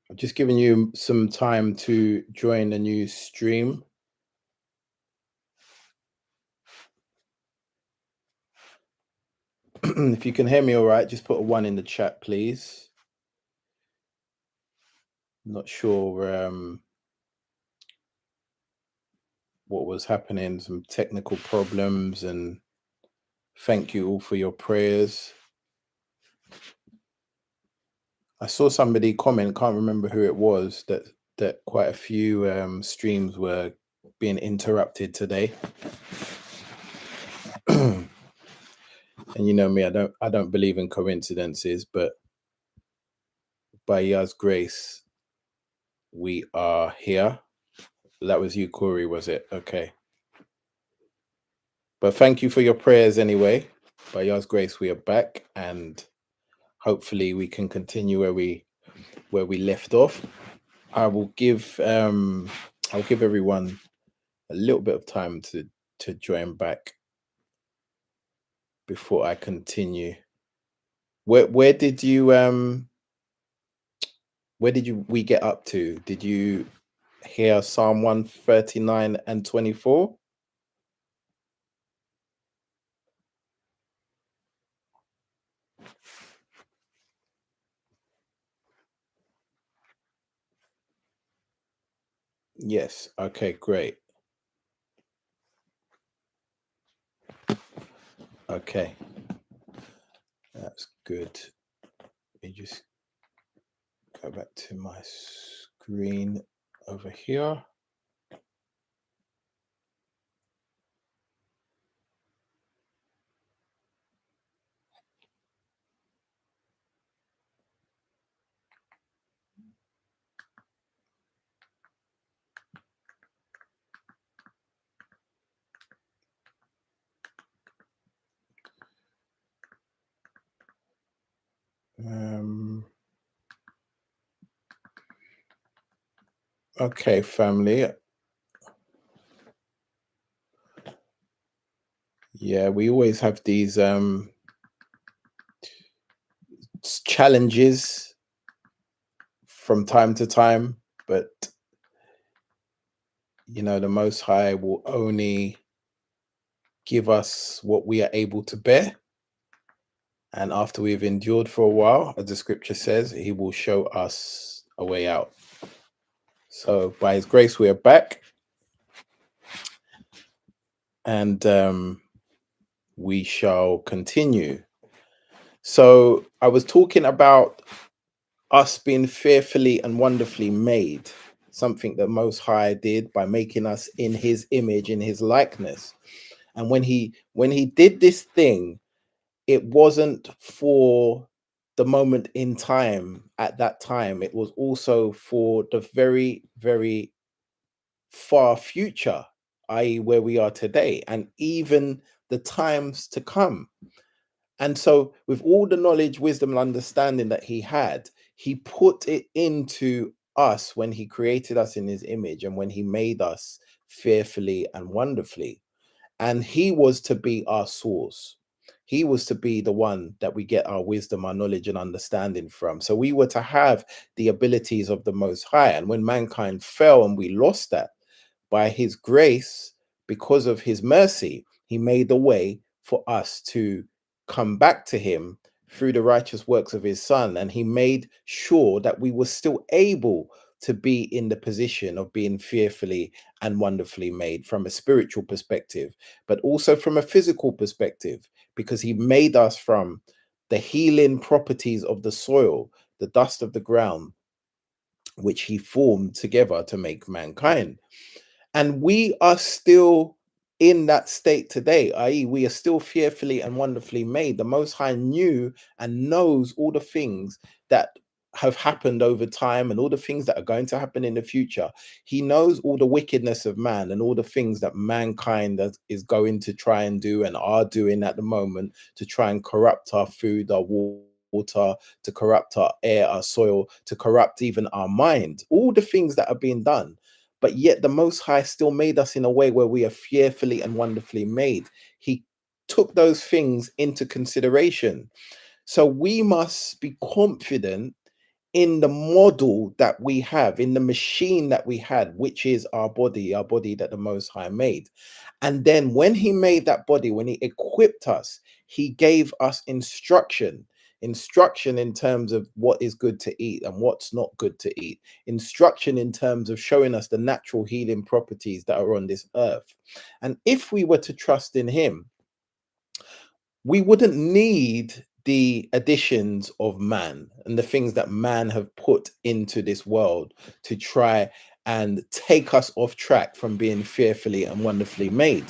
I've just given you some time to join a new stream. If you can hear me all right, just put a one in the chat, please. Not sure what was happening, some technical problems, and thank you all for your prayers. I saw somebody comment, can't remember who it was, that quite a few streams were being interrupted today. And you know me, I don't believe in coincidences, but by Yah's grace, we are here. That was you, Corey, was it? Okay. But thank you for your prayers anyway. By God's grace, we are back, and hopefully we can continue where we left off. I'll give everyone a little bit of time to join back before I continue. Where did we get up to? Did you hear Psalm 139 and 24? Yes. Okay, great. Okay. That's good. Let me just go back to my screen over here. Okay, family. Yeah, we always have these challenges from time to time, but you know, the Most High will only give us what we are able to bear. And after we've endured for a while, as the scripture says, he will show us a way out. So by his grace, we are back. And we shall continue. So I was talking about us being fearfully and wonderfully made, something that Most High did by making us in his image, in his likeness. And when he did this thing, it wasn't for the moment in time at that time. It was also for the very, very far future, i.e., where we are today, and even the times to come. And so, with all the knowledge, wisdom, and understanding that he had, he put it into us when he created us in his image and when he made us fearfully and wonderfully. And he was to be our source. He was to be the one that we get our wisdom, our knowledge, and understanding from. So we were to have the abilities of the Most High. And when mankind fell and we lost that, by his grace, because of his mercy, he made a way for us to come back to him through the righteous works of his son. And he made sure that we were still able to be in the position of being fearfully and wonderfully made from a spiritual perspective, but also from a physical perspective, because he made us from the healing properties of the soil, the dust of the ground, which he formed together to make mankind. And we are still in that state today, i.e., we are still fearfully and wonderfully made. The Most High knew and knows all the things that have happened over time and all the things that are going to happen in the future. He knows all the wickedness of man and all the things that mankind is going to try and do and are doing at the moment to try and corrupt our food, our water, to corrupt our air, our soil, to corrupt even our mind. All the things that are being done, but yet the Most High still made us in a way where we are fearfully and wonderfully made. He took those things into consideration. So we must be confident in the model that we have, in the machine that we had, which is our body that the Most High made. And then when he made that body, when he equipped us, he gave us instruction in terms of what is good to eat and what's not good to eat, instruction in terms of showing us the natural healing properties that are on this earth. And if we were to trust in him, we wouldn't need the additions of man and the things that man have put into this world to try and take us off track from being fearfully and wonderfully made.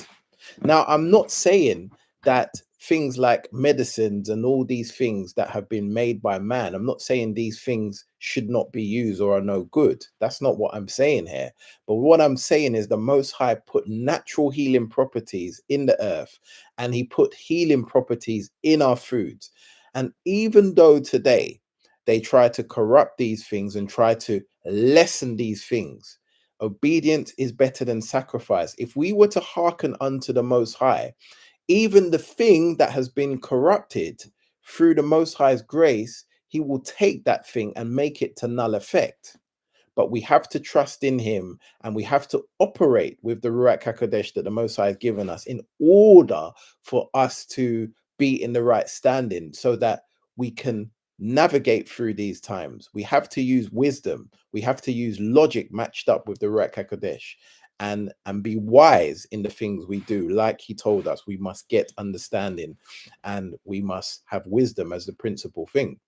Now, I'm not saying that things like medicines and all these things that have been made by man, I'm not saying these things should not be used or are no good. That's not what I'm saying here. But what I'm saying is the Most High put natural healing properties in the earth, and he put healing properties in our foods. And even though today they try to corrupt these things and try to lessen these things, obedience is better than sacrifice. If we were to hearken unto the Most High, even the thing that has been corrupted through the Most High's grace, he will take that thing and make it to null effect. But we have to trust in him, and we have to operate with the Ruach HaKodesh that the Most High has given us in order for us to be in the right standing so that we can navigate through these times. We have to use wisdom. We have to use logic matched up with the Ruach HaKodesh, and be wise in the things we do. Like he told us, we must get understanding and we must have wisdom as the principal thing.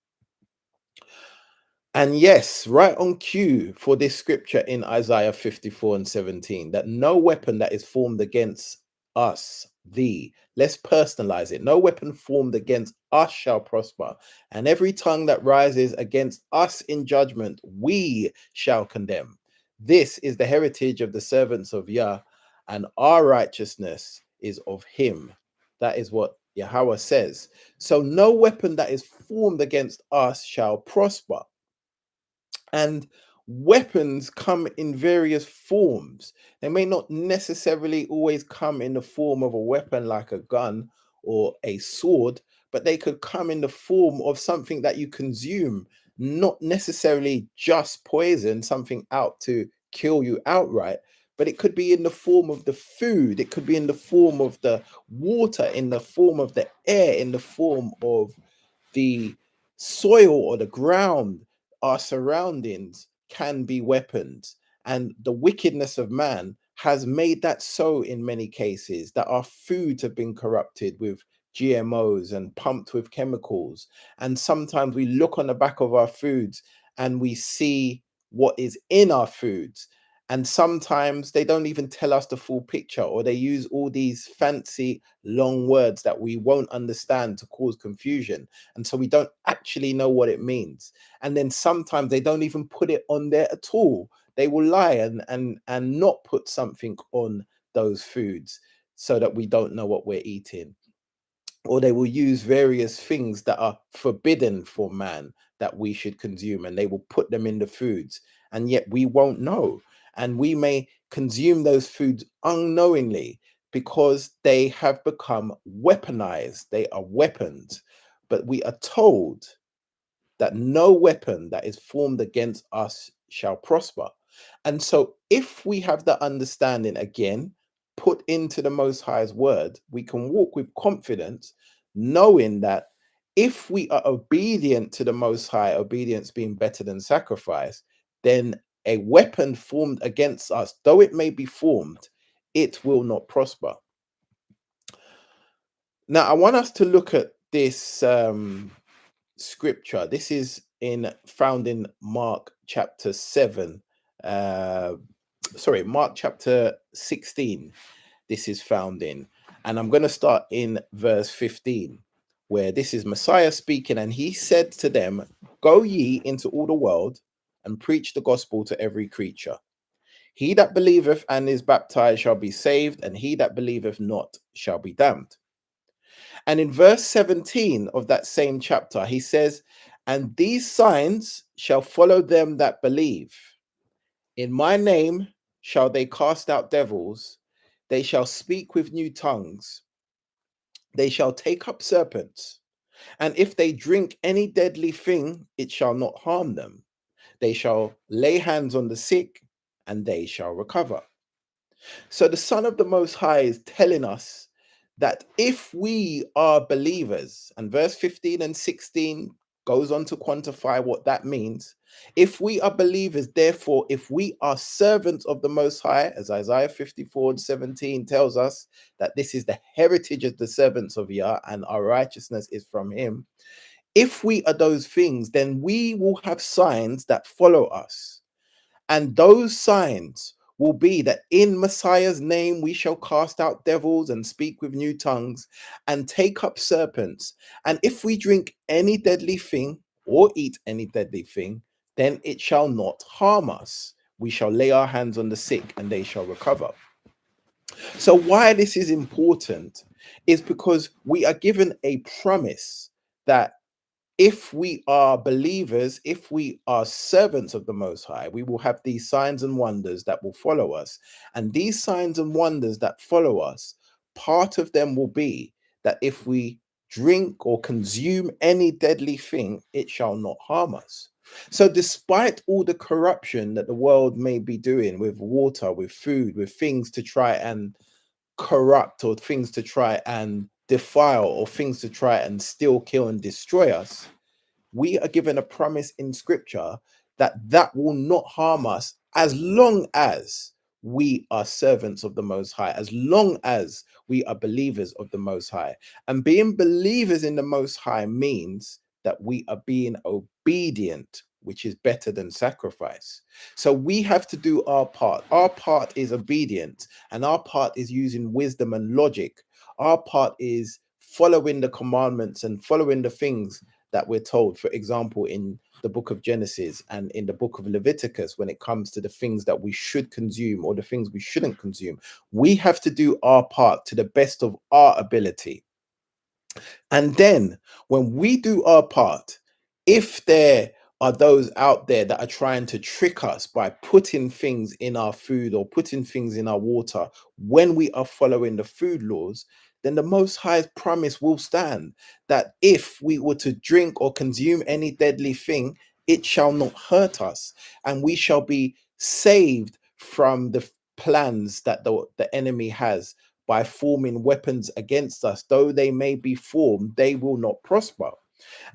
And yes, right on cue for this scripture in Isaiah 54 and 17, that no weapon that is formed against us, thee, let's personalize it. No weapon formed against us shall prosper. And every tongue that rises against us in judgment, we shall condemn. This is the heritage of the servants of Yah, and our righteousness is of him. That is what Yahweh says. So no weapon that is formed against us shall prosper. And weapons come in various forms. They may not necessarily always come in the form of a weapon like a gun or a sword, but they could come in the form of something that you consume, not necessarily just poison, something out to kill you outright. But it could be in the form of the food, it could be in the form of the water, in the form of the air, in the form of the soil or the ground, our surroundings can be weapons. And the wickedness of man has made that so in many cases, that our foods have been corrupted with GMOs and pumped with chemicals. And sometimes we look on the back of our foods and we see what is in our foods. And sometimes they don't even tell us the full picture, or they use all these fancy long words that we won't understand to cause confusion. And so we don't actually know what it means. And then sometimes they don't even put it on there at all. They will lie and not put something on those foods so that we don't know what we're eating. Or they will use various things that are forbidden for man that we should consume, and they will put them in the foods, and yet we won't know. And we may consume those foods unknowingly because they have become weaponized. They are weapons. But we are told that no weapon that is formed against us shall prosper. And so, if we have the understanding again, put into the Most High's word, we can walk with confidence, knowing that if we are obedient to the Most High, obedience being better than sacrifice, then a weapon formed against us, though it may be formed, it will not prosper. Now, I want us to look at this scripture. This is found in Mark chapter 7. Mark chapter 16. This is found in. And I'm going to start in verse 15, where this is Messiah speaking. And he said to them, "Go ye into all the world and preach the gospel to every creature. He that believeth and is baptized shall be saved, and he that believeth not shall be damned." And in verse 17 of that same chapter, he says, "And these signs shall follow them that believe. In my name shall they cast out devils. They shall speak with new tongues. They shall take up serpents. And if they drink any deadly thing, it shall not harm them. They shall lay hands on the sick, and they shall recover. So the Son of the Most High is telling us that if we are believers, and verse 15 and 16 goes on to quantify what that means. If we are believers, therefore, if we are servants of the Most High, as Isaiah 54 and 17 tells us, that this is the heritage of the servants of Yah, and our righteousness is from him. If we are those things, then we will have signs that follow us. And those signs will be that in Messiah's name we shall cast out devils and speak with new tongues and take up serpents. And if we drink any deadly thing or eat any deadly thing, then it shall not harm us. We shall lay our hands on the sick and they shall recover. So, why this is important is because we are given a promise that if we are believers, if we are servants of the Most High, we will have these signs and wonders that will follow us. And these signs and wonders that follow us, part of them will be that if we drink or consume any deadly thing, it shall not harm us. So, despite all the corruption that the world may be doing with water, with food, with things to try and corrupt, or things to try and defile, or things to try and steal, kill, and destroy us, we are given a promise in scripture that that will not harm us as long as we are servants of the Most High, as long as we are believers of the Most High. And being believers in the Most High means that we are being obedient, which is better than sacrifice. So we have to do our part. Our part is obedience, and our part is using wisdom and logic. Our part is following the commandments and following the things that we're told, for example, in the book of Genesis and in the book of Leviticus, when it comes to the things that we should consume or the things we shouldn't consume. We have to do our part to the best of our ability. And then when we do our part, if there are those out there that are trying to trick us by putting things in our food or putting things in our water when we are following the food laws, then the Most High's promise will stand that if we were to drink or consume any deadly thing, it shall not hurt us, and we shall be saved from the plans that the enemy has by forming weapons against us. Though they may be formed, they will not prosper.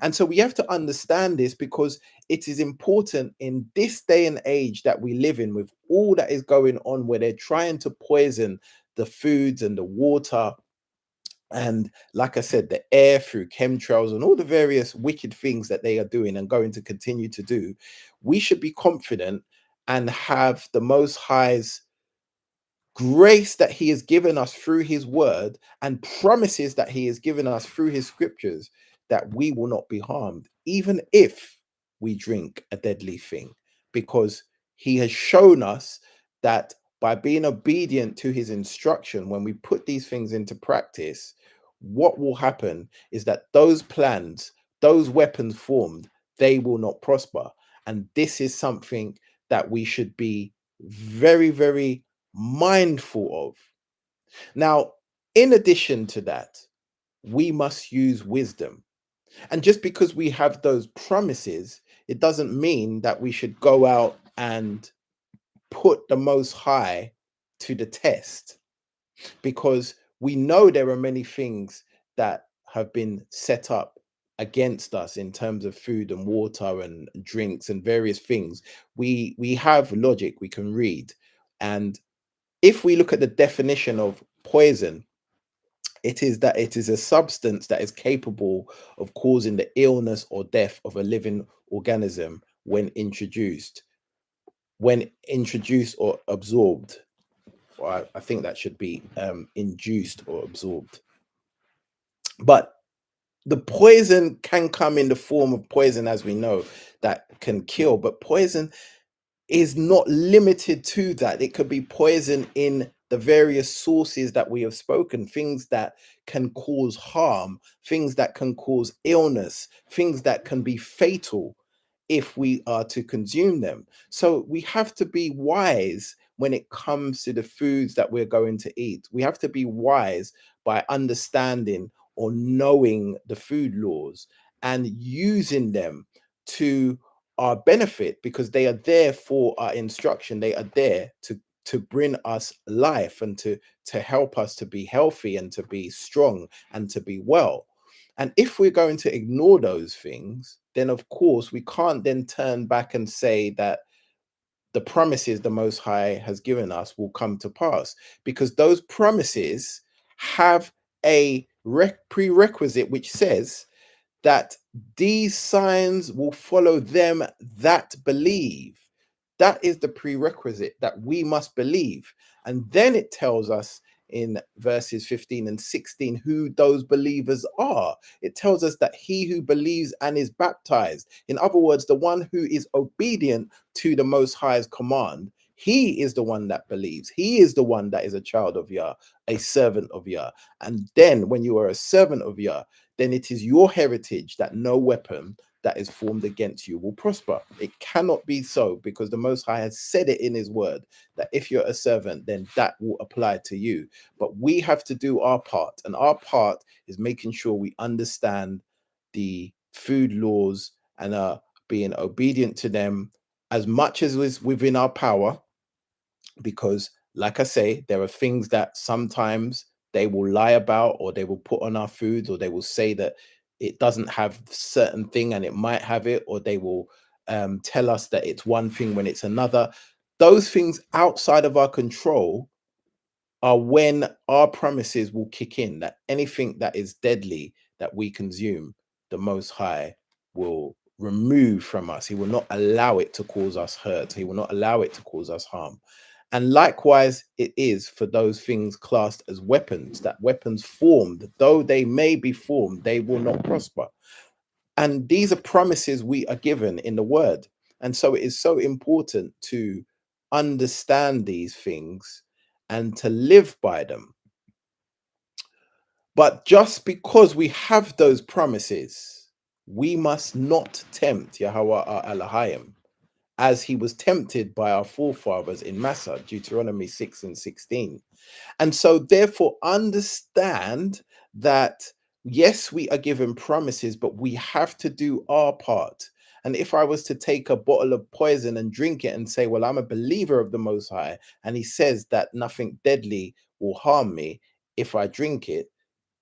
And so we have to understand this, because it is important in this day and age that we live in, with all that is going on, where they're trying to poison the foods and the water, and like I said, the air, through chemtrails and all the various wicked things that they are doing and going to continue to do. We should be confident and have the Most High's grace that he has given us through his word, and promises that he has given us through his scriptures, that we will not be harmed, even if we drink a deadly thing, because he has shown us that by being obedient to his instruction, when we put these things into practice, what will happen is that those plans, those weapons formed, they will not prosper. And this is something that we should be very, very mindful of. Now, in addition to that, we must use wisdom. And just because we have those promises, it doesn't mean that we should go out and put the Most High to the test, because we know there are many things that have been set up against us in terms of food and water and drinks and various things. We have logic, we can read. And if we look at the definition of poison, it is that it is a substance that is capable of causing the illness or death of a living organism when introduced. When introduced or absorbed, or I think that should be induced or absorbed. But the poison can come in the form of poison, as we know, that can kill. But poison is not limited to that. It could be poison in the various sources that we have spoken, things that can cause harm, things that can cause illness, things that can be fatal if we are to consume them. So we have to be wise when it comes to the foods that we're going to eat. We have to be wise by understanding or knowing the food laws and using them to our benefit, because they are there for our instruction. They are there to bring us life and to help us to be healthy and to be strong and to be well. And if we're going to ignore those things, then of course we can't then turn back and say that the promises the Most High has given us will come to pass, because those promises have a prerequisite which says that these signs will follow them that believe. That is the prerequisite, that we must believe. And then it tells us in verses 15 and 16 who those believers are. It tells us that he who believes and is baptized, in other words, the one who is obedient to the Most High's command, he is the one that believes. He is the one that is a child of Yah, a servant of Yah. And then when you are a servant of Yah, then it is your heritage that no weapon that is formed against you will prosper. It cannot be so, because the Most High has said it in his word that if you're a servant, then that will apply to you. But we have to do our part, and our part is making sure we understand the food laws and are being obedient to them as much as is within our power, because like I say, there are things that sometimes they will lie about, or they will put on our foods, or they will say that it doesn't have certain thing and it might have it, or they will tell us that it's one thing when it's another. Those things outside of our control are when our promises will kick in, that anything that is deadly that we consume, the Most High will remove from us. He will not allow it to cause us hurt. He will not allow it to cause us harm. And likewise, it is for those things classed as weapons, that weapons formed, though they may be formed, they will not prosper. And these are promises we are given in the word. And so it is so important to understand these things and to live by them. But just because we have those promises, we must not tempt Yahweh our Elohim as he was tempted by our forefathers in Massa, Deuteronomy 6 and 16. And so, therefore, understand that, yes, we are given promises, but we have to do our part. And if I was to take a bottle of poison and drink it and say, well, I'm a believer of the Most High, and he says that nothing deadly will harm me if I drink it,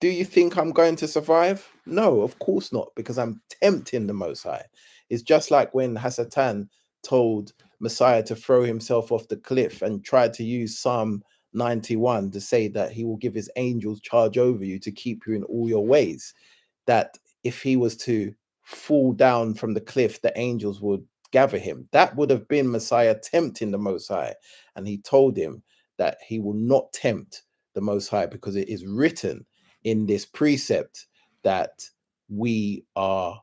do you think I'm going to survive? No, of course not, because I'm tempting the Most High. It's just like when Hasatan told Messiah to throw himself off the cliff and tried to use Psalm 91 to say that he will give his angels charge over you to keep you in all your ways. That if he was to fall down from the cliff, the angels would gather him. That would have been Messiah tempting the Most High. And he told him that he will not tempt the Most High, because it is written in this precept that we are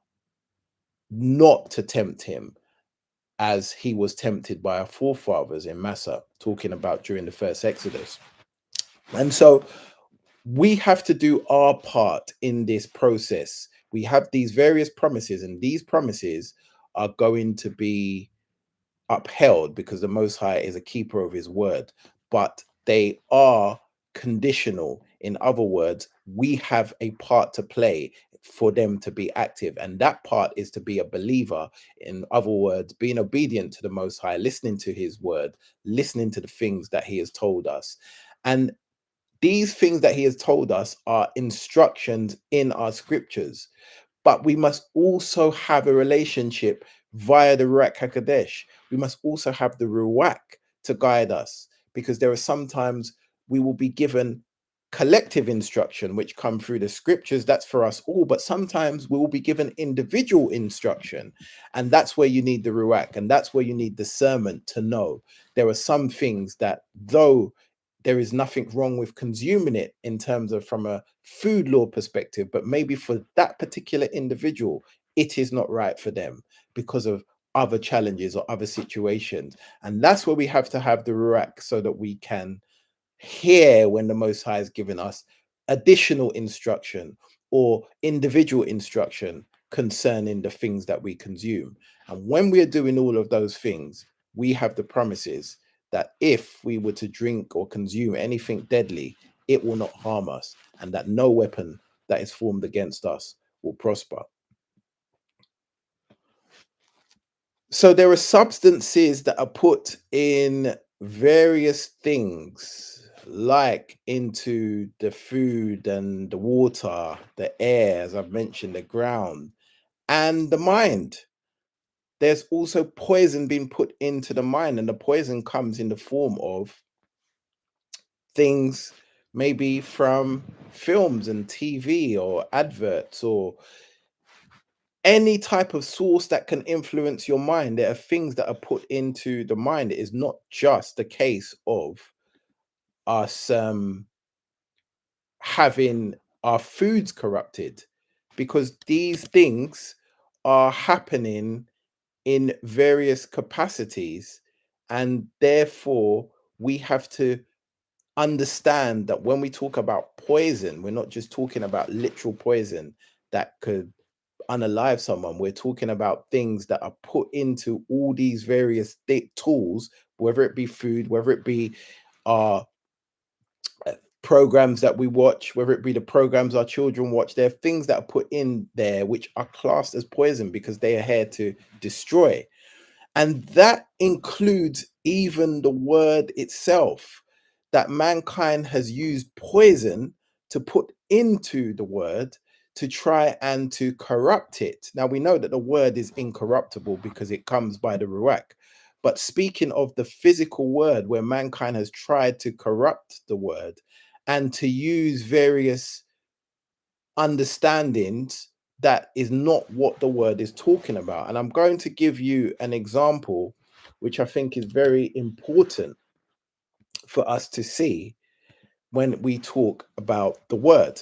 not to tempt him as he was tempted by our forefathers in Massa, talking about during the first Exodus. And so we have to do our part in this process. We have these various promises, and these promises are going to be upheld because the Most High is a keeper of his word, but they are conditional. In other words, we have a part to play for them to be active, and that part is to be a believer. In other words, being obedient to the Most High, listening to his word, listening to the things that he has told us. And these things that he has told us are instructions in our scriptures, but we must also have a relationship via the Ruach HaKodesh. We must also have the Ruach to guide us, because there are sometimes we will be given collective instruction which come through the scriptures, that's for us all, but sometimes we will be given individual instruction, and that's where you need the Ruach, and that's where you need discernment to know there are some things that, though there is nothing wrong with consuming it in terms of from a food law perspective, but maybe for that particular individual, it is not right for them because of other challenges or other situations. And that's where we have to have the Ruach, so that we can hear when the Most High has given us additional instruction or individual instruction concerning the things that we consume. And when we are doing all of those things, we have the promises that if we were to drink or consume anything deadly, it will not harm us, and that no weapon that is formed against us will prosper. So there are substances that are put in various things, like into the food and the water, the air, as I've mentioned, the ground, and the mind. There's also poison being put into the mind, and the poison comes in the form of things maybe from films and TV or adverts or any type of source that can influence your mind. There are things that are put into the mind. It is not just a case of us having our foods corrupted, because these things are happening in various capacities, and therefore we have to understand that when we talk about poison, we're not just talking about literal poison that could unalive someone. We're talking about things that are put into all these various tools, whether it be food, whether it be our programs that we watch, whether it be the programs our children watch. There are things that are put in there which are classed as poison because they are here to destroy. And that includes even the word itself, that mankind has used poison to put into the word to try and to corrupt it. Now we know that the word is incorruptible because it comes by the Ruach. But speaking of the physical word, where mankind has tried to corrupt the word and to use various understandings that is not what the word is talking about. And I'm going to give you an example, which I think is very important for us to see when we talk about the word.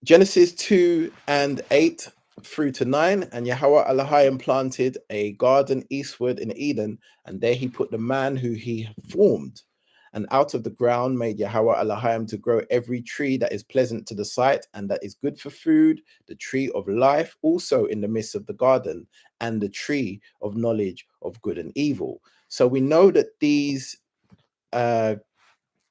Genesis 2 and 8 through to 9. And Yahweh Elohim planted a garden eastward in Eden, and there he put the man who he formed. And out of the ground made Yahweh Elohim to grow every tree that is pleasant to the sight and that is good for food, the tree of life also in the midst of the garden, and the tree of knowledge of good and evil. So we know that these the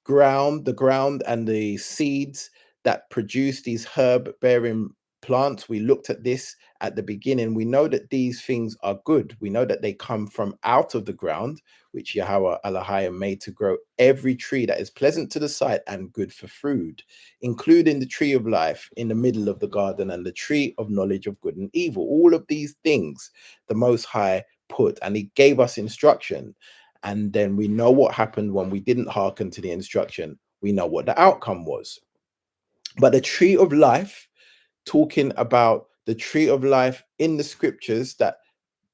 ground and the seeds that produce these herb bearing plants, we looked at this at the beginning. We know that these things are good. We know that they come from out of the ground, which Yahweh Elohim made to grow every tree that is pleasant to the sight and good for food, including the tree of life in the middle of the garden and the tree of knowledge of good and evil. All of these things the Most High put, and he gave us instruction. And then we know what happened when we didn't hearken to the instruction. We know what the outcome was. But the tree of life, talking about the tree of life in the scriptures that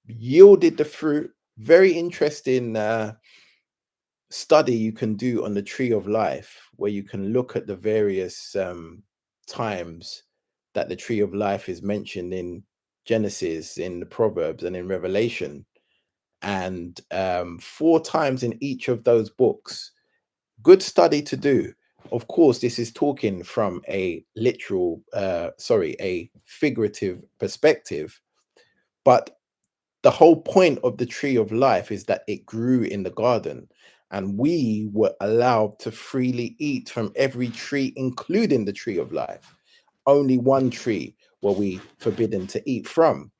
yielded the fruit, very interesting study you can do on the tree of life, where you can look at the various times that the tree of life is mentioned in Genesis, in the Proverbs, and in Revelation. And 4 times in each of those books. Good study to do. Of course, this is talking from a literal, a figurative perspective, but the whole point of the tree of life is that it grew in the garden, and we were allowed to freely eat from every tree, including the tree of life. Only one tree were we forbidden to eat from.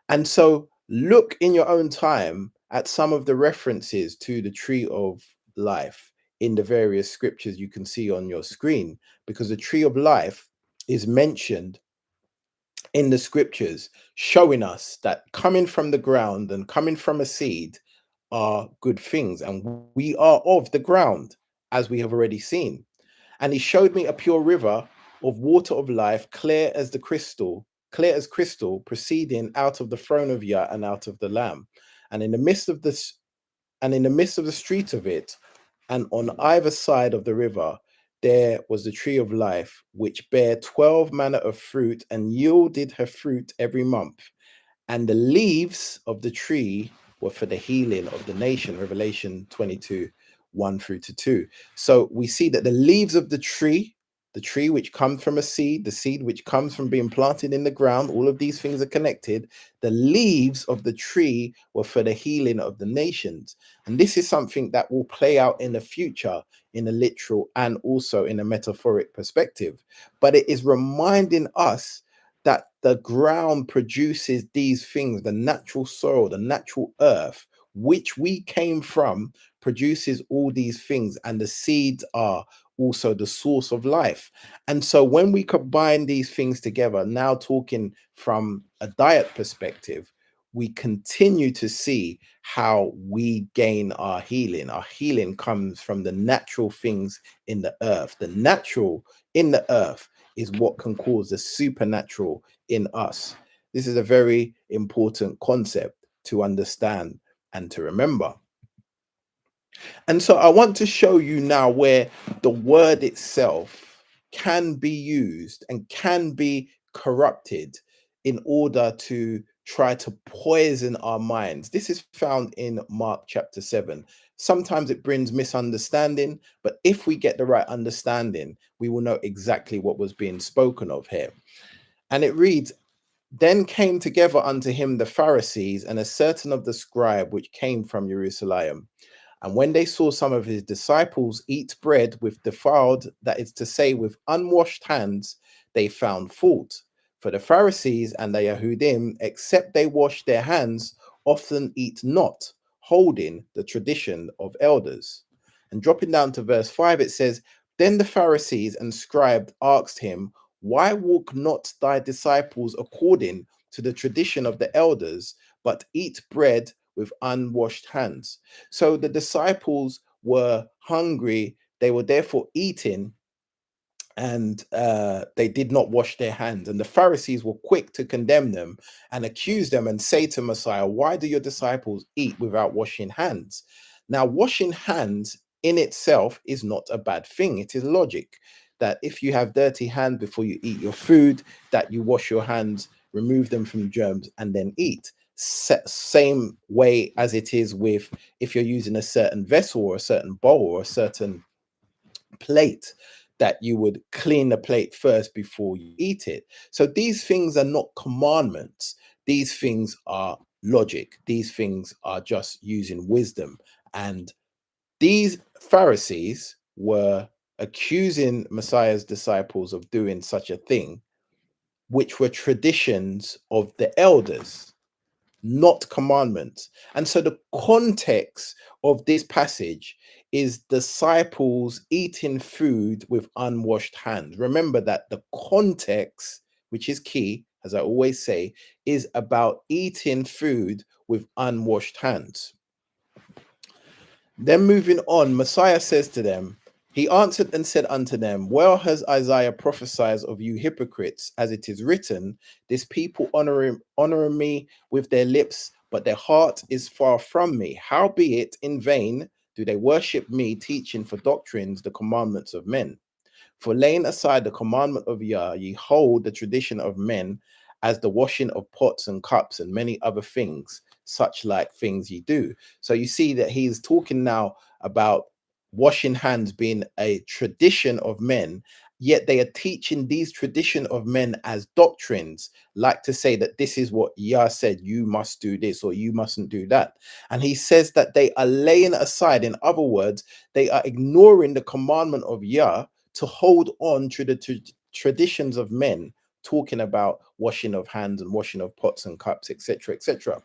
And so look in your own time at some of the references to the tree of life in the various scriptures you can see on your screen, because the tree of life is mentioned in the scriptures, showing us that coming from the ground and coming from a seed are good things. And we are of the ground, as we have already seen. And he showed me a pure river of water of life, clear as crystal, proceeding out of the throne of Yah and out of the Lamb. And in the midst of the street of it, and on either side of the river, there was the tree of life, which bare 12 manner of fruit, and yielded her fruit every month. And the leaves of the tree were for the healing of the nation. Revelation 22, 1 through to 2. So we see that the leaves of the tree the tree which comes from a seed, the seed which comes from being planted in the ground, all of these things are connected. The leaves of the tree were for the healing of the nations. And this is something that will play out in the future in a literal and also in a metaphoric perspective. But it is reminding us that the ground produces these things, the natural soil, the natural earth, which we came from, produces all these things, and the seeds are also the source of life. And so when we combine these things together, now talking from a diet perspective, we continue to see how we gain our healing. Our healing comes from the natural things in the earth. The natural in the earth is what can cause the supernatural in us. This is a very important concept to understand and to remember. And so I want to show you now where the word itself can be used and can be corrupted in order to try to poison our minds. This is found in Mark chapter 7. Sometimes it brings misunderstanding, but if we get the right understanding, we will know exactly what was being spoken of here. And it reads, then came together unto him the Pharisees and a certain of the scribe which came from Jerusalem. And when they saw some of his disciples eat bread with defiled, that is to say, with unwashed hands, they found fault. For the Pharisees and the Yahudim, except they wash their hands, often eat not, holding the tradition of elders. And dropping down to verse 5, it says, then the Pharisees and scribes asked him, why walk not thy disciples according to the tradition of the elders, but eat bread with unwashed hands? So the disciples were hungry, they were therefore eating, and they did not wash their hands. And the Pharisees were quick to condemn them and accuse them and say to Messiah, why do your disciples eat without washing hands? Now, washing hands in itself is not a bad thing. It is logic that if you have dirty hands before you eat your food, that you wash your hands, remove them from germs, and then eat. Same way as it is with if you're using a certain vessel or a certain bowl or a certain plate, that you would clean the plate first before you eat it. So these things are not commandments. These things are logic. These things are just using wisdom. And these Pharisees were accusing Messiah's disciples of doing such a thing, which were traditions of the elders, not commandments. And so the context of this passage is disciples eating food with unwashed hands. Remember that the context, which is key, as I always say, is about eating food with unwashed hands. Then moving on, Messiah says to them, he answered and said unto them, well has Isaiah prophesied of you hypocrites, as it is written, this people honor me with their lips, but their heart is far from me. Howbeit in vain do they worship me, teaching for doctrines the commandments of men. For laying aside the commandment of Yah, ye hold the tradition of men, as the washing of pots and cups and many other things, such like things ye do. So you see that he's talking now about washing hands being a tradition of men, yet they are teaching these tradition of men as doctrines, like to say that this is what Yah said, you must do this or you mustn't do that. And he says that they are laying aside, in other words, they are ignoring the commandment of Yah to hold on to the traditions of men, talking about washing of hands and washing of pots and cups, etc., etc.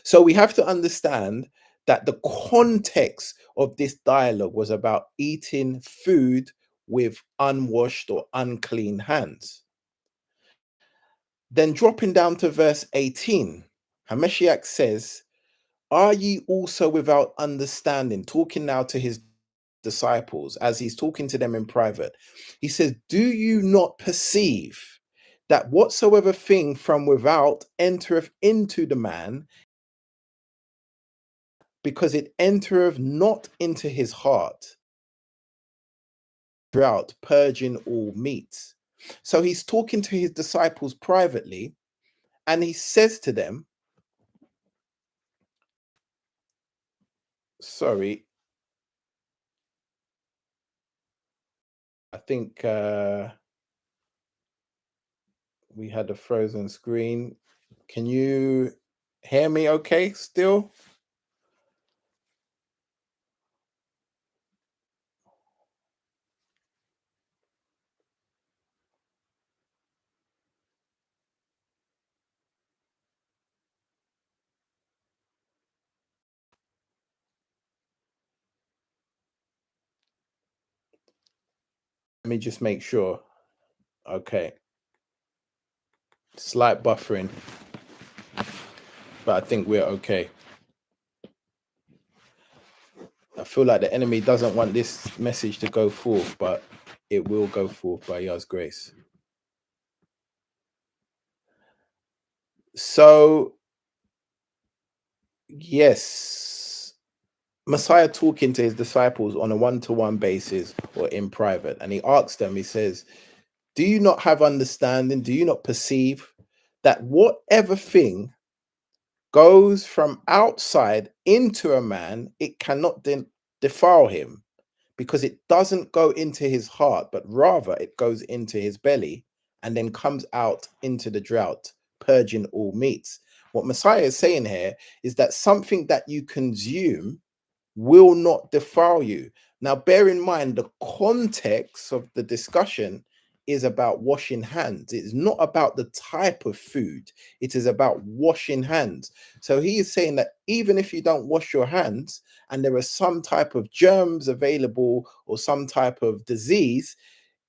So we have to understand that the context of this dialogue was about eating food with unwashed or unclean hands. Then dropping down to verse 18, Hamashiach says, are ye also without understanding? Talking now to his disciples as he's talking to them in private. He says, do you not perceive that whatsoever thing from without entereth into the man, because it entereth not into his heart, throughout purging all meats? So he's talking to his disciples privately, and he says to them, sorry, think we had a frozen screen. Can you hear me okay still? Let me just make sure. Okay. Slight buffering, but I think we're okay. I feel like the enemy doesn't want this message to go forth, but it will go forth by God's grace. So, yes, Messiah talking to his disciples on a one-to-one basis or in private, and he asks them, he says, do you not have understanding? Do you not perceive that whatever thing goes from outside into a man, it cannot defile him, because it doesn't go into his heart, but rather it goes into his belly and then comes out into the drought, purging all meats. What Messiah is saying here is that something that you consume will not defile you. Now, bear in mind the context of the discussion is about washing hands. It's not about the type of food, it is about washing hands. So he is saying that even if you don't wash your hands and there are some type of germs available or some type of disease,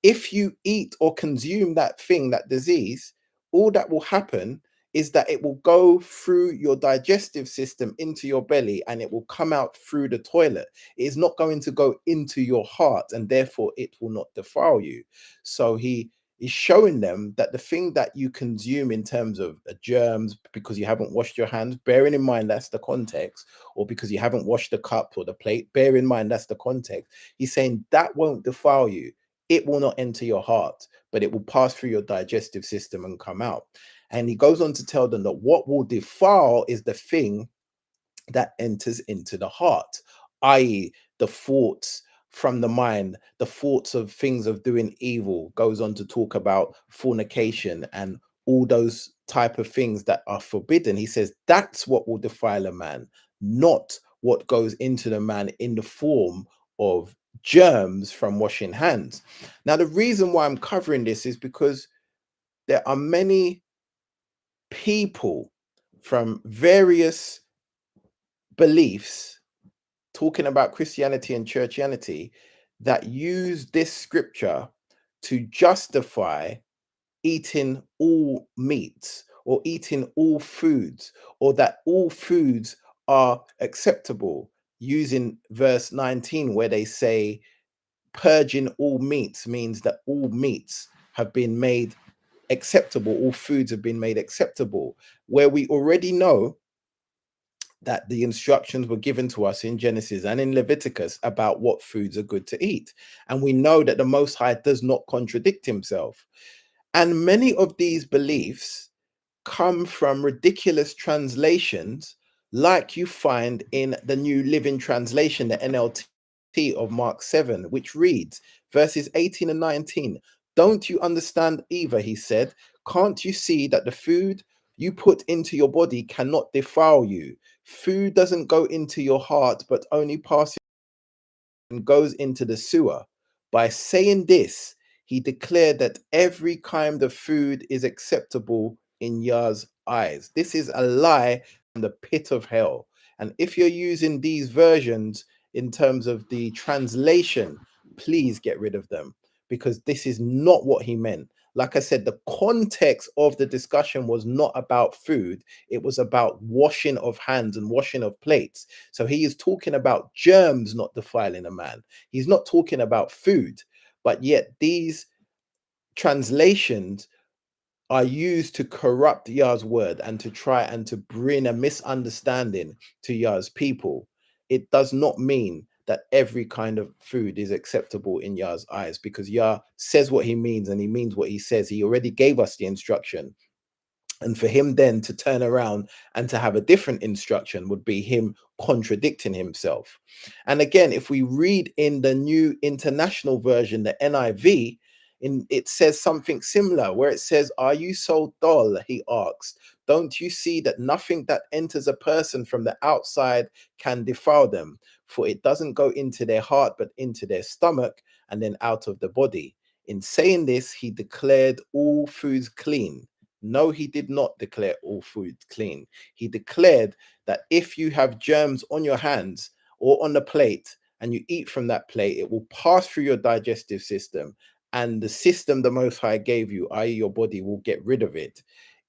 if you eat or consume that thing, that disease, all that will happen is that it will go through your digestive system into your belly and it will come out through the toilet. It is not going to go into your heart, and therefore it will not defile you. So he is showing them that the thing that you consume in terms of germs, because you haven't washed your hands, bearing in mind that's the context, or because you haven't washed the cup or the plate, bear in mind that's the context. He's saying that won't defile you. It will not enter your heart, but it will pass through your digestive system and come out. And he goes on to tell them that what will defile is the thing that enters into the heart, i.e., the thoughts from the mind, the thoughts of things of doing evil. Goes on to talk about fornication and all those type of things that are forbidden. He says that's what will defile a man, not what goes into the man in the form of germs from washing hands. Now, the reason why I'm covering this is because there are many people from various beliefs talking about Christianity and churchianity that use this scripture to justify eating all meats or eating all foods, or that all foods are acceptable, using verse 19 where they say purging all meats means that all meats have been made acceptable, all foods have been made acceptable, where we already know that the instructions were given to us in Genesis and in Leviticus about what foods are good to eat. And we know that the Most High does not contradict himself. And many of these beliefs come from ridiculous translations, like you find in the New Living Translation, the NLT of Mark 7, which reads verses 18 and 19. Don't you understand either? He said. Can't you see that the food you put into your body cannot defile you? Food doesn't go into your heart, but only passes and goes into the sewer. By saying this, he declared that every kind of food is acceptable in Yah's eyes. This is a lie from the pit of hell. And if you're using these versions in terms of the translation, please get rid of them, because this is not what he meant. Like I said, the context of the discussion was not about food, it was about washing of hands and washing of plates. So he is talking about germs not defiling a man. He's not talking about food, but yet these translations are used to corrupt Yah's word and to try and to bring a misunderstanding to Yah's people. It does not mean that every kind of food is acceptable in Yah's eyes, because Yah says what he means and he means what he says. He already gave us the instruction And for him then to turn around and to have a different instruction would be him contradicting himself. And again, if we read in the New International Version, the NIV, it says something similar where it says, "Are you so dull?" He asks. "Don't you see that nothing that enters a person from the outside can defile them? For it doesn't go into their heart, but into their stomach and then out of the body." In saying this, he declared all foods clean. No, he did not declare all food clean. He declared that if you have germs on your hands or on the plate and you eat from that plate, it will pass through your digestive system, and the system the Most High gave you, i.e., your body, will get rid of it.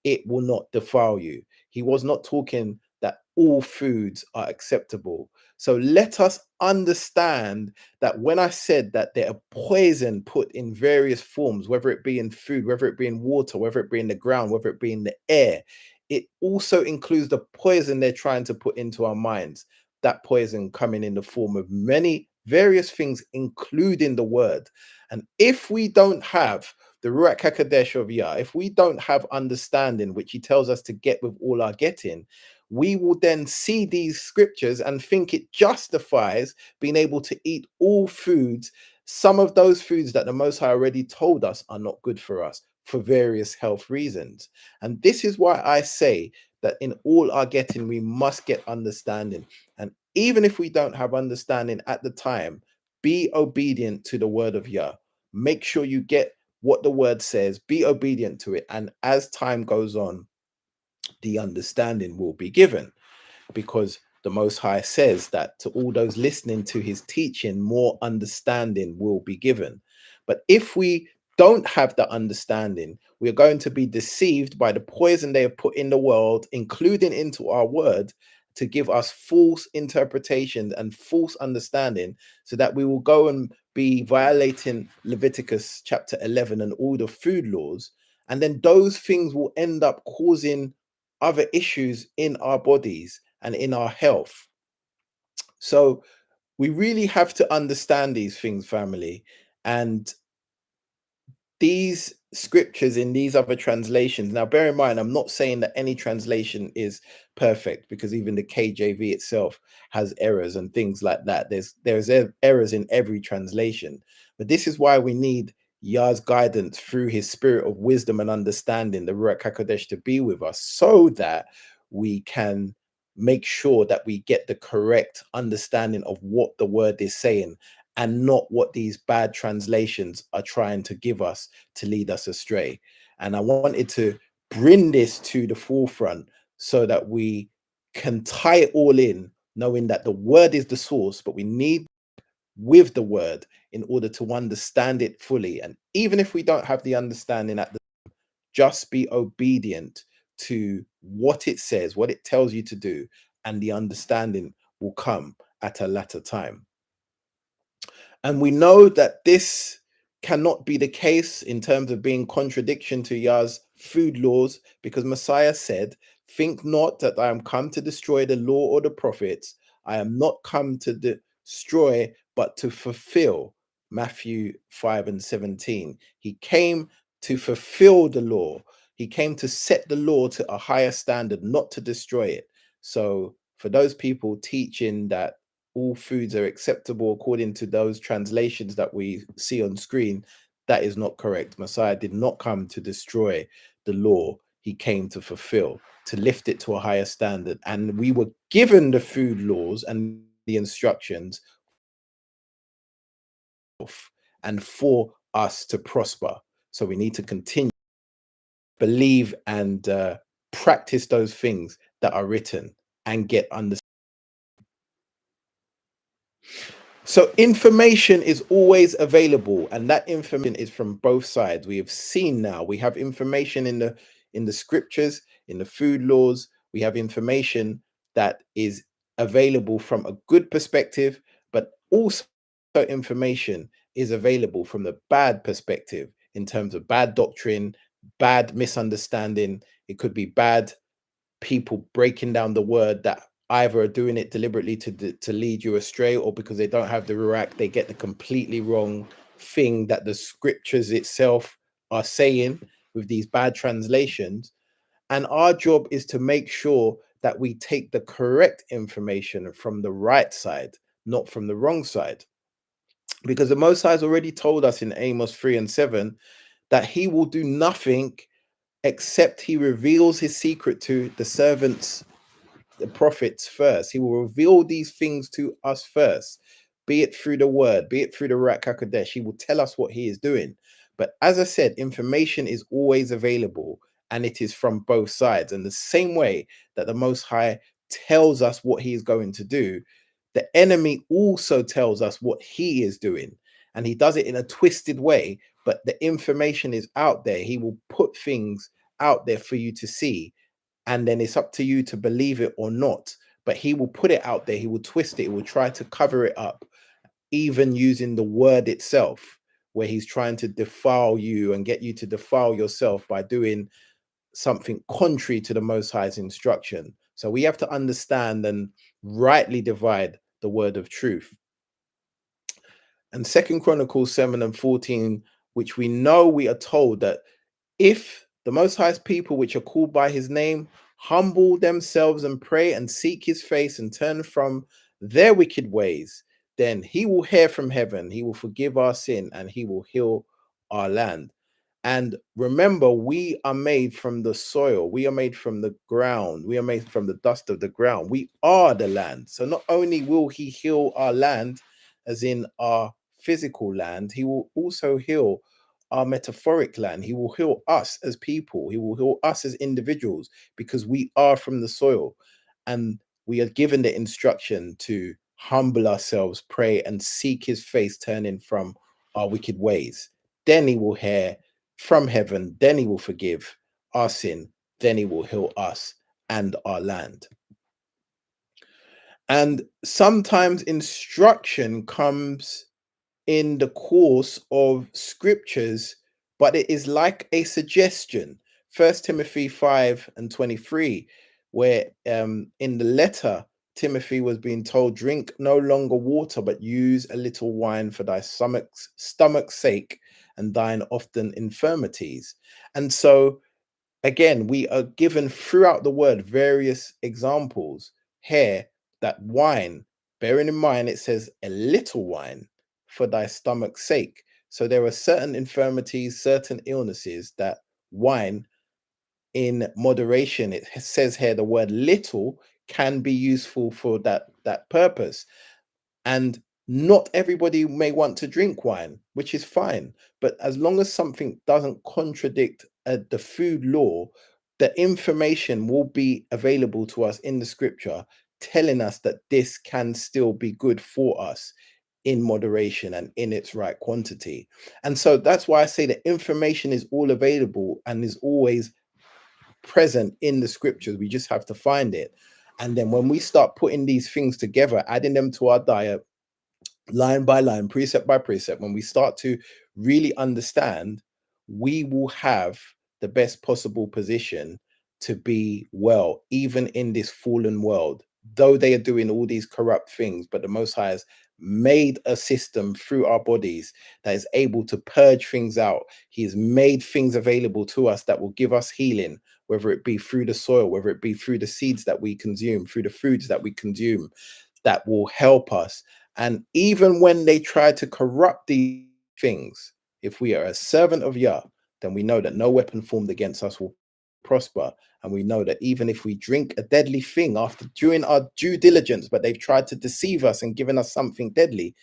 It will not defile you. He was not talking that all foods are acceptable. So let us understand that when I said that there are poison put in various forms, whether it be in food, whether it be in water, whether it be in the ground, whether it be in the air, it also includes the poison they're trying to put into our minds. That poison coming in the form of many various things, including the word. And if we don't have the Ruach HaKodesh of Yah, if we don't have understanding, which he tells us to get with all our getting, we will then see these scriptures and think it justifies being able to eat all foods, some of those foods that the Most High already told us are not good for us for various health reasons. And this is why I say that in all our getting, we must get understanding. And even if we don't have understanding at the time, be obedient to the word of Yah. Make sure you get what the word says, be obedient to it. And as time goes on, the understanding will be given, because the Most High says that to all those listening to his teaching, more understanding will be given. But if we don't have the understanding, we're going to be deceived by the poison they have put in the world, including into our word, to give us false interpretations and false understanding, so that we will go and be violating Leviticus chapter 11 and all the food laws. And then those things will end up causing other issues in our bodies and in our health. So we really have to understand these things, family. And these scriptures in these other translations, now bear in mind, I'm not saying that any translation is perfect, because even the KJV itself has errors and things like that. There's errors in every translation, but this is why we need Yah's guidance through his spirit of wisdom and understanding, the Ruach HaKodesh, to be with us, so that we can make sure that we get the correct understanding of what the word is saying, and not what these bad translations are trying to give us to lead us astray. And I wanted to bring this to the forefront so that we can tie it all in, knowing that the word is the source, but we need with the word in order to understand it fully. And even if we don't have the understanding at the, just be obedient to what it says, what it tells you to do, and the understanding will come at a latter time. And we know that this cannot be the case in terms of being contradiction to Yah's food laws, because Messiah said, "Think not that I am come to destroy the law or the prophets. I am not come to destroy, but to fulfill." Matthew 5 and 17. He came to fulfill the law. He came to set the law to a higher standard, not to destroy it. So for those people teaching that all foods are acceptable according to those translations that we see on screen, that is not correct. Messiah did not come to destroy the law. He came to fulfill, to lift it to a higher standard. And we were given the food laws and the instructions and for us to prosper. So we need to continue, believe, and practice those things that are written and get understanding. So information is always available, and that information is from both sides. We have seen now, we have information in the scriptures, in the food laws. We have information that is available from a good perspective, but also information is available from the bad perspective, in terms of bad doctrine, bad misunderstanding. It could be bad people breaking down the word that either are doing it deliberately to lead you astray, or because they don't have the ruach, they get the completely wrong thing that the scriptures itself are saying with these bad translations. And our job is to make sure that we take the correct information from the right side, not from the wrong side. Because the Most High has already told us in Amos 3 and 7 that he will do nothing except he reveals his secret to the servants, the prophets first. He will reveal these things to us first, be it through the word, be it through the Ruach HaKodesh. He will tell us what he is doing. But as I said, information is always available and it is from both sides. And the same way that the Most High tells us what he is going to do, the enemy also tells us what he is doing. And he does it in a twisted way, but the information is out there. He will put things out there for you to see, and then it's up to you to believe it or not. But he will put it out there, he will twist it, he will try to cover it up, even using the word itself, where he's trying to defile you and get you to defile yourself by doing something contrary to the Most High's instruction. So we have to understand and rightly divide the word of truth. And Second Chronicles 7 and 14, which we know, we are told that if the Most High's people, which are called by his name, humble themselves and pray and seek his face and turn from their wicked ways, then he will hear from heaven, he will forgive our sin, and he will heal our land. And remember, we are made from the soil, we are made from the ground, we are made from the dust of the ground. We are the land. So not only will he heal our land, as in our physical land, he will also heal our metaphoric land. He will heal us as people. He will heal us as individuals because we are from the soil. And we are given the instruction to humble ourselves, pray, and seek his face, turning from our wicked ways. Then he will hear from heaven. Then he will forgive our sin. Then he will heal us and our land. And sometimes instruction comes in the course of scriptures, but it is like a suggestion. First Timothy 5 and 23, where in the letter, Timothy was being told, drink no longer water, but use a little wine for thy stomach's sake and thine often infirmities. And so again, we are given throughout the word various examples here that wine, bearing in mind it says a little wine for thy stomach's sake. So there are certain infirmities, certain illnesses that wine in moderation, it says here the word little, can be useful for that purpose. And not everybody may want to drink wine, which is fine. But as long as something doesn't contradict the food law, the information will be available to us in the scripture, telling us that this can still be good for us in moderation and in its right quantity. And so that's why I say that information is all available and is always present in the scriptures. We just have to find it. And then when we start putting these things together, adding them to our diet, line by line, precept by precept, when we start to really understand, we will have the best possible position to be well, even in this fallen world. Though they are doing all these corrupt things, but the Most High has made a system through our bodies that is able to purge things out. He has made things available to us that will give us healing, whether it be through the soil, whether it be through the seeds that we consume, through the foods that we consume, that will help us. And even when they try to corrupt these things, if we are a servant of Yah, then we know that no weapon formed against us will prosper. And we know that even if we drink a deadly thing after doing our due diligence, but they've tried to deceive us and given us something deadly,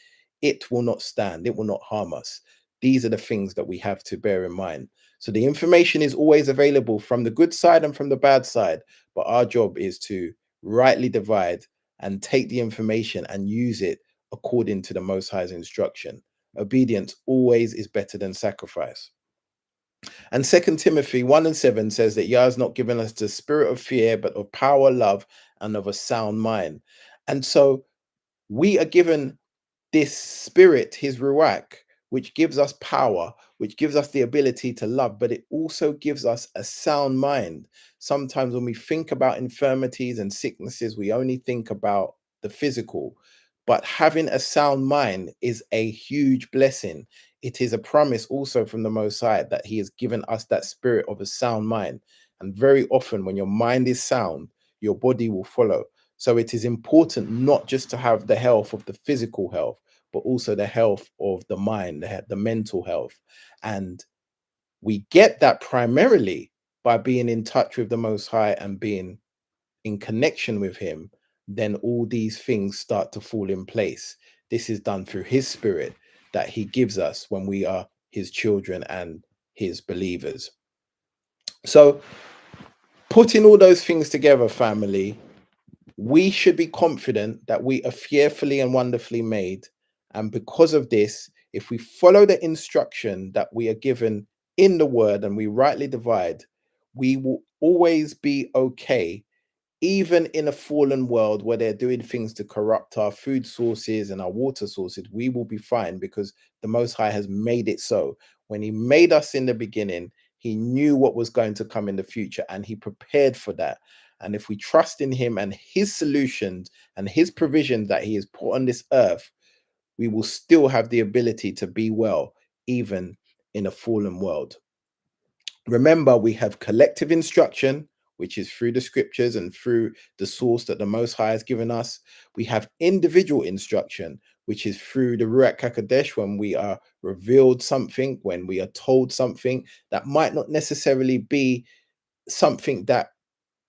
it will not stand, it will not harm us. These are the things that we have to bear in mind. So the information is always available from the good side and from the bad side, but our job is to rightly divide and take the information and use it according to the Most High's instruction. Obedience always is better than sacrifice. And Second Timothy 1 and 7 says that Yah has not given us the spirit of fear, but of power, love, and of a sound mind. And so we are given this spirit, his ruach, which gives us power, which gives us the ability to love, but it also gives us a sound mind. Sometimes when we think about infirmities and sicknesses, we only think about the physical, but having a sound mind is a huge blessing. It is a promise also from the Most High that he has given us that spirit of a sound mind. And very often, when your mind is sound, your body will follow. So it is important not just to have the health of the physical health, but also the health of the mind, the mental health. And we get that primarily by being in touch with the Most High and being in connection with Him. Then all these things start to fall in place. This is done through His Spirit that He gives us when we are His children and His believers. So, putting all those things together, family, we should be confident that we are fearfully and wonderfully made. And because of this, if we follow the instruction that we are given in the word and we rightly divide, we will always be okay, even in a fallen world where they're doing things to corrupt our food sources and our water sources. We will be fine because the Most High has made it so. When He made us in the beginning, He knew what was going to come in the future and He prepared for that. And if we trust in Him and His solutions and His provisions that He has put on this earth, we will still have the ability to be well, even in a fallen world. Remember, we have collective instruction, which is through the scriptures and through the source that the Most High has given us. We have individual instruction, which is through the Ruach HaKodesh, when we are revealed something, when we are told something that might not necessarily be something that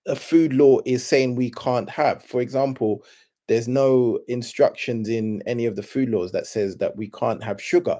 a food law is saying we can't have. For example, there's no instructions in any of the food laws that says that we can't have sugar,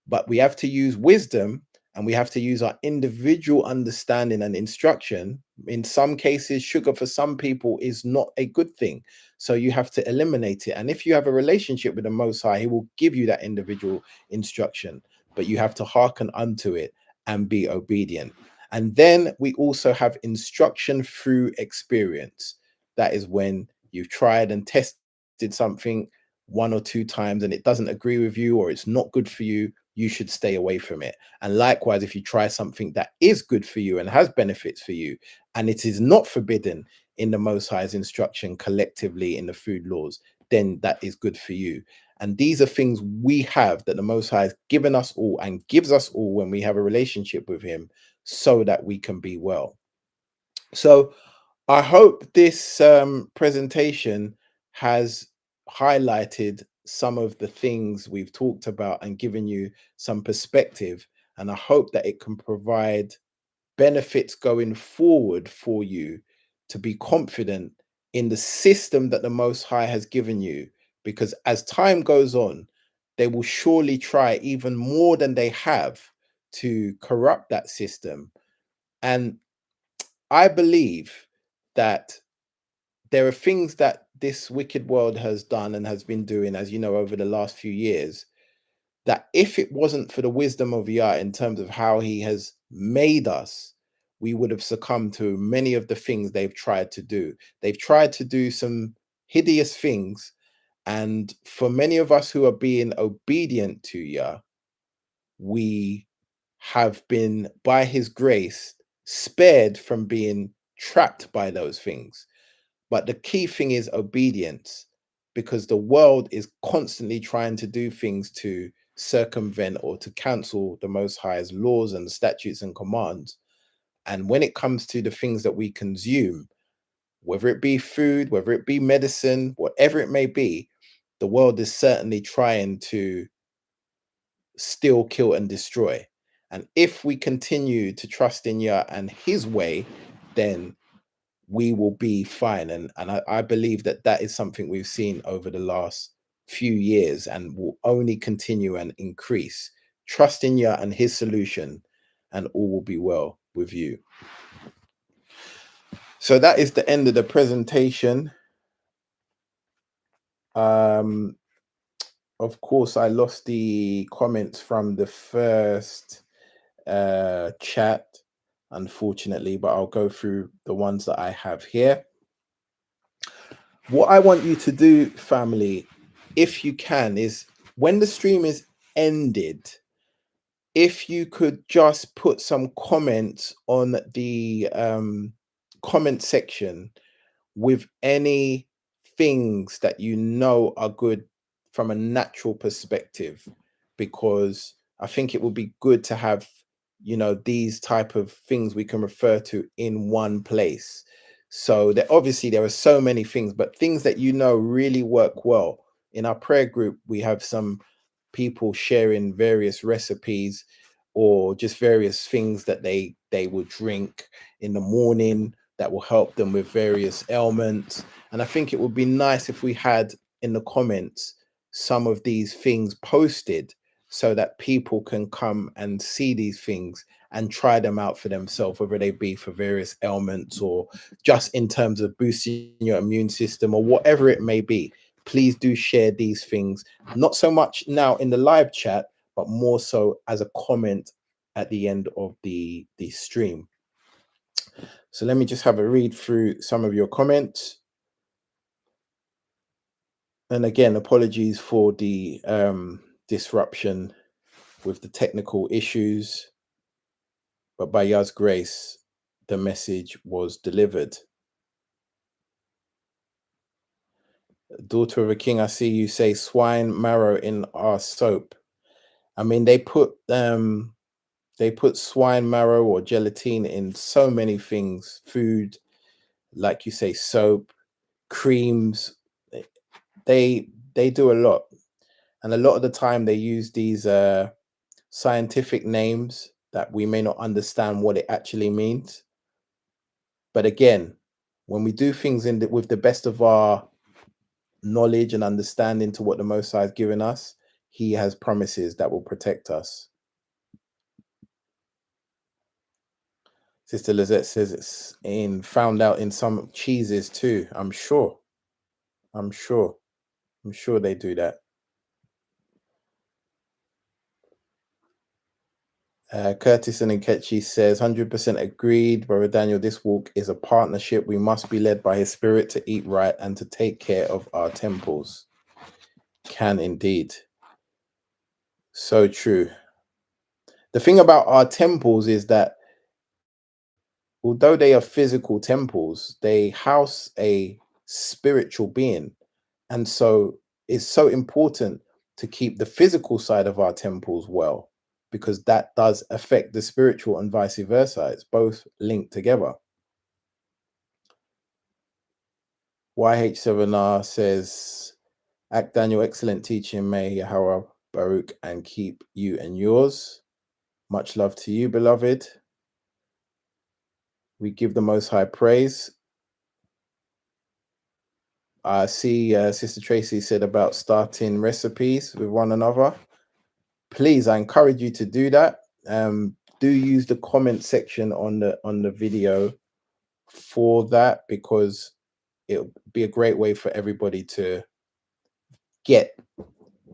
but we have to use wisdom and we have to use our individual understanding and instruction. In some cases, sugar for some people is not a good thing, so you have to eliminate it. And if you have a relationship with the Most High, He will give you that individual instruction, but you have to hearken unto it and be obedient. And then we also have instruction through experience. That is when you've tried and tested something one or two times and it doesn't agree with you or it's not good for you, you should stay away from it. And likewise, if you try something that is good for you and has benefits for you, and it is not forbidden in the Most High's instruction collectively in the food laws, then that is good for you. And these are things we have that the Most High has given us all and gives us all when we have a relationship with Him so that we can be well. So I hope this presentation has highlighted some of the things we've talked about and given you some perspective. And I hope that it can provide benefits going forward for you to be confident in the system that the Most High has given you. Because as time goes on, they will surely try even more than they have to corrupt that system. And I believe that there are things that this wicked world has done and has been doing, as you know, over the last few years, that if it wasn't for the wisdom of Yah in terms of how He has made us, we would have succumbed to many of the things they've tried to do. They've tried to do some hideous things. And for many of us who are being obedient to Yah, we have been, by His grace, spared from being trapped by those things. But the key thing is obedience, because the world is constantly trying to do things to circumvent or to cancel the Most High's laws and statutes and commands. And when it comes to the things that we consume, whether it be food, whether it be medicine, whatever it may be, the world is certainly trying to steal, kill, and destroy. And if we continue to trust in Yah and His way, then we will be fine. And I believe that that is something we've seen over the last few years and will only continue and increase. Trust in Yah and His solution, and all will be well with you. So that is the end of the presentation. Of course, I lost the comments from the first chat, unfortunately, but I'll go through the ones that I have here. What I want you to do, family, if you can, is when the stream is ended, if you could just put some comments on the comment section with any things that you know are good from a natural perspective, because I think it would be good to have these type of things we can refer to in one place. So that obviously there are so many things, but things that really work well. In our prayer group, we have some people sharing various recipes or just various things that they will drink in the morning that will help them with various ailments. And I think it would be nice if we had in the comments some of these things posted so that people can come and see these things and try them out for themselves, whether they be for various ailments or just in terms of boosting your immune system or whatever it may be. Please do share these things, not so much now in the live chat, but more so as a comment at the end of the stream. So let me just have a read through some of your comments. And again, apologies for the disruption with the technical issues, but by Yah's grace, the message was delivered. Daughter of a king, I see you say swine marrow in our soap. I mean, they put swine marrow or gelatine in so many things, food, like you say, soap, creams. They do a lot, and a lot of the time they use these scientific names that we may not understand what it actually means. But again, when we do things with the best of our knowledge and understanding to what the Most High has given us, He has promises that will protect us. Sister Lizette says it's found out in some cheeses too. I'm sure they do that. Curtis and Nkechi says 100% agreed, Brother Daniel. This walk is a partnership. We must be led by His Spirit to eat right and to take care of our temples. Can indeed. So true. The thing about our temples is that although they are physical temples, they house a spiritual being. And so it's so important to keep the physical side of our temples well, because that does affect the spiritual and vice versa. It's both linked together. YH7R says, Act Daniel, excellent teaching. May Yahweh Baruch and keep you and yours. Much love to you, beloved. We give the Most High praise. I see Sister Tracy said about starting recipes with one another. Please, I encourage you to do that. Do use the comment section on the video for that, because it'll be a great way for everybody to get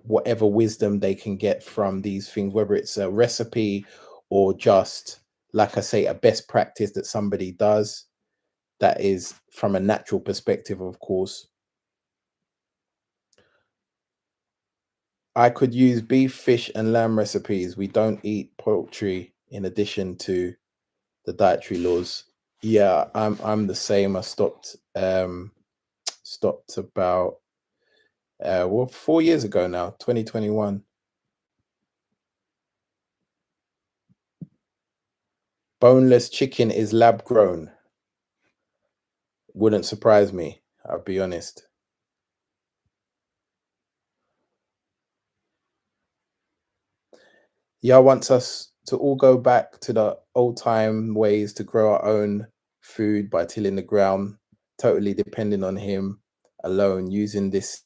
whatever wisdom they can get from these things, whether it's a recipe or just, like I say, a best practice that somebody does that is from a natural perspective, of course. I could use beef, fish, and lamb recipes. We don't eat poultry in addition to the dietary laws. Yeah, I'm the same. I stopped about 4 years ago now, 2021. Boneless chicken is lab grown. Wouldn't surprise me, I'll be honest. Yah wants us to all go back to the old time ways to grow our own food by tilling the ground, totally depending on Him alone, using this